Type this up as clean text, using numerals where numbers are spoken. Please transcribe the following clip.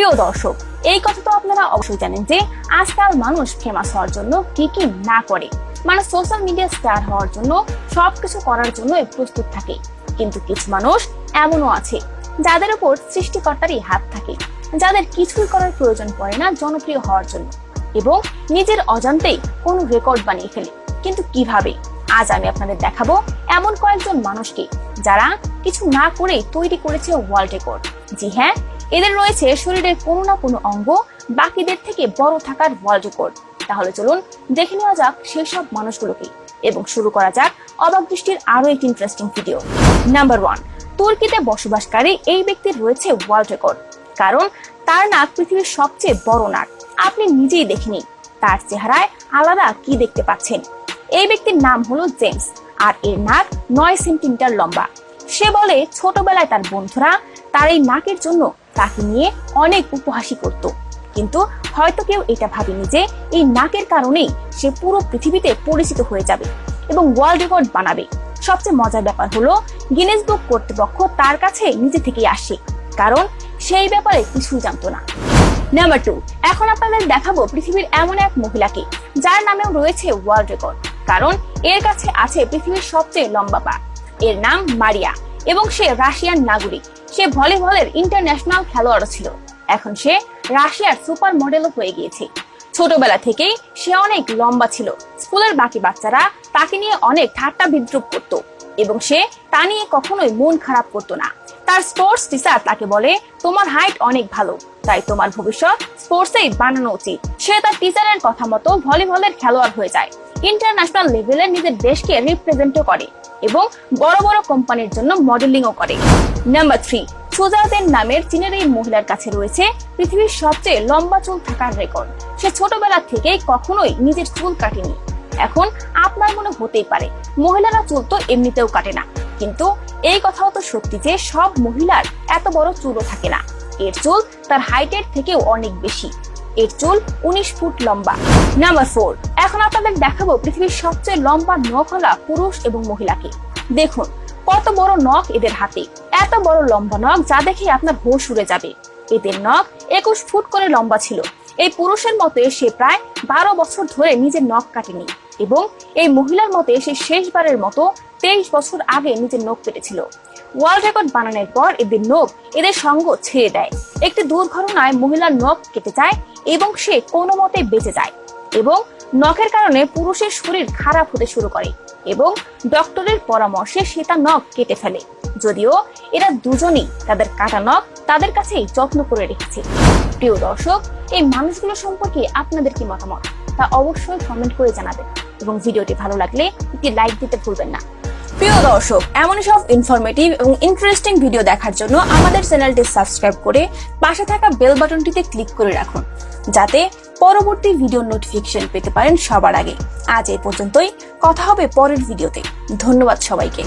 প্রিয় দর্শক, এই কথা তো আপনারা অবশ্যই জানেন যে আজকাল মানুষ ফেমাস হওয়ার জন্য কি কি না করে। মানুষ সোশ্যাল মিডিয়া স্টার হওয়ার জন্য সবকিছু করার জন্য প্রস্তুত থাকে, কিন্তু কিছু মানুষ এমনও আছে যাদের উপর সৃষ্টিকর্তারই হাত থাকে, যাদের কিছুই করার প্রয়োজন পড়ে না জনপ্রিয় হওয়ার জন্য, এবং নিজের অজান্তেই কোনো রেকর্ড বানিয়ে ফেলে। কিন্তু কিভাবে? আজ আমি আপনাদের দেখাবো এমন কয়েকজন মানুষকে যারা কিছু না করেই তৈরি করেছে ওয়ার্ল্ড রেকর্ড। জি হ্যাঁ, এদের রয়েছে শরীরের কোনো না কোনো অঙ্গ বাকিদের থেকে বড় থাকার ওয়ার্ল্ড রেকর্ড। তাহলে চলুন দেখে নেওয়া যাক সেই সব মানুষগুলোকে, এবং শুরু করা যাক অবাক দৃষ্টির আরো একটি ইন্টারেস্টিং ভিডিও। নাম্বার 1, তুর্কিতে বসবাসকারী এই ব্যক্তির রয়েছে ওয়ার্ল্ড রেকর্ড, কারণ তার নাক পৃথিবীর সবচেয়ে বড় নাক। আপনি নিজেই দেখে নিন তার চেহারায় আলাদা কি দেখতে পাচ্ছেন। এই ব্যক্তির নাম হলো জেমস, আর এর নাক 9 সেন্টিমিটার লম্বা। সে বলে ছোটবেলায় তার বন্ধুরা তার এই নাকের জন্য তাকে নিয়ে অনেক উপহাসি করত, কিন্তু হয়তো কেউ এটা ভাবেনি যে এই নাকের কারণেই সে পুরো পৃথিবীতে পরিচিত হয়ে যাবে এবং ওয়ার্ল্ড রেকর্ড বানাবে। সবচেয়ে মজার ব্যাপার হলো গিনেস বুক কর্তৃপক্ষ তার কাছে নিজে থেকেই আসে, কারণ সেই ব্যাপারে কিছুই জানতো না। নাম্বার 2, এখন আপনাদের দেখাবো পৃথিবীর এমন এক মহিলাকে যার নামেও রয়েছে ওয়ার্ল্ড রেকর্ড, কারণ এর কাছে আছে পৃথিবীর সবচেয়ে লম্বা পা। এর নাম মারিয়া এবং সে রাশিয়ান নাগরিক। সে ভলিবলের ইন্টারন্যাশনাল খেলোয়াড় ছিল, এখন সে রাশিয়ার সুপার মডেলও হয়ে গিয়েছে। ছোটবেলা থেকেই সে অনেক লম্বা ছিল। স্কুলের বাকি বাচ্চারা তাকে নিয়ে অনেক ঠাট্টা বিদ্রুপ করত, এবং সে তা নিয়ে কখনোই মন খারাপ করতো না। তার স্পোর্টস টিচার তাকে বলে, তোমার হাইট অনেক ভালো, তাই তোমার ভবিষ্যৎ স্পোর্টসেই বানানো উচিত। সে তার টিচারের কথা মতো ভলিবলের খেলোয়াড় হয়ে যায়, ইন্টারন্যাশনাল লেভেলে নিজের দেশকে রিপ্রেজেন্টও করে এবং বড় বড় কোম্পানির জন্য মডেলিংও করে। নাম্বার 3, সুজাতেন নামের চীনের এই মহিলার কাছে রয়েছে পৃথিবীর সবচেয়ে লম্বা চুল থাকার রেকর্ড। সে ছোটবেলা থেকেই কখনোই নিজের চুল কাটেনি। এখন আপনার মনে হতেই পারে মহিলারা চুল তো এমনিতেও কাটে না, কিন্তু এই কথাও তো সত্যি যে সব মহিলার এত বড় চুলও থাকে না। এর চুল তার হাইটের থেকেও অনেক বেশি। এর চুল 19 ফুট লম্বা। নাম্বার 4, এখন আপনাদের দেখাবো পৃথিবীর সবচেয়ে লম্বা নখওয়ালা পুরুষ এবং মহিলাকে। দেখুন কত বড় নখ এদের হাতে, এত বড় লম্বা নখ যা দেখে আপনার হোশ উড়ে যাবে। এদের নখ 21 ফুট করে লম্বা ছিল। এই পুরুষের মতে সে প্রায় 12 বছর ধরে নিজের নখ কাটেনি, এবং এই মহিলার মতে সে শেষবারের মতো 23 বছর আগে নিজের নখ কেটেছিল। ওয়ার্ল্ড রেকর্ড বানানোর পর এদের নখ এদের সঙ্গ ছেড়ে দেয়। একটি দুর্ঘটনায় মহিলার নখ কেটে যায় এবং সে কোনো মতে বেঁচে যায়, এবং নখের কারণে পুরুষের শরীর খারাপ হতে শুরু করে এবং ডক্টরের পরামর্শে সে তার নখ কেটে ফেলে। যদিও এরা দুজনেই তাদের কাটা নখ তাদের কাছেই যত্ন করে রেখেছে। প্রিয় দর্শক, এই মানুষগুলো সম্পর্কে আপনাদের কি মতামত তা অবশ্যই কমেন্ট করে জানাবেন, এবং ভিডিওটি ভালো লাগলে একটি লাইক দিতে ভুলবেন না। প্রিয় দর্শক, এমনই সব ইনফরমেটিভ এবং ইন্টারেস্টিং ভিডিও দেখার জন্য আমাদের চ্যানেলটি সাবস্ক্রাইব করে পাশে থাকা বেল বাটনটিতে ক্লিক করে রাখুন, যাতে পরবর্তী ভিডিও নোটিফিকেশন পেতে পারেন সবার আগে। আজ এই পর্যন্তই, কথা হবে পরের ভিডিওতে। ধন্যবাদ সবাইকে।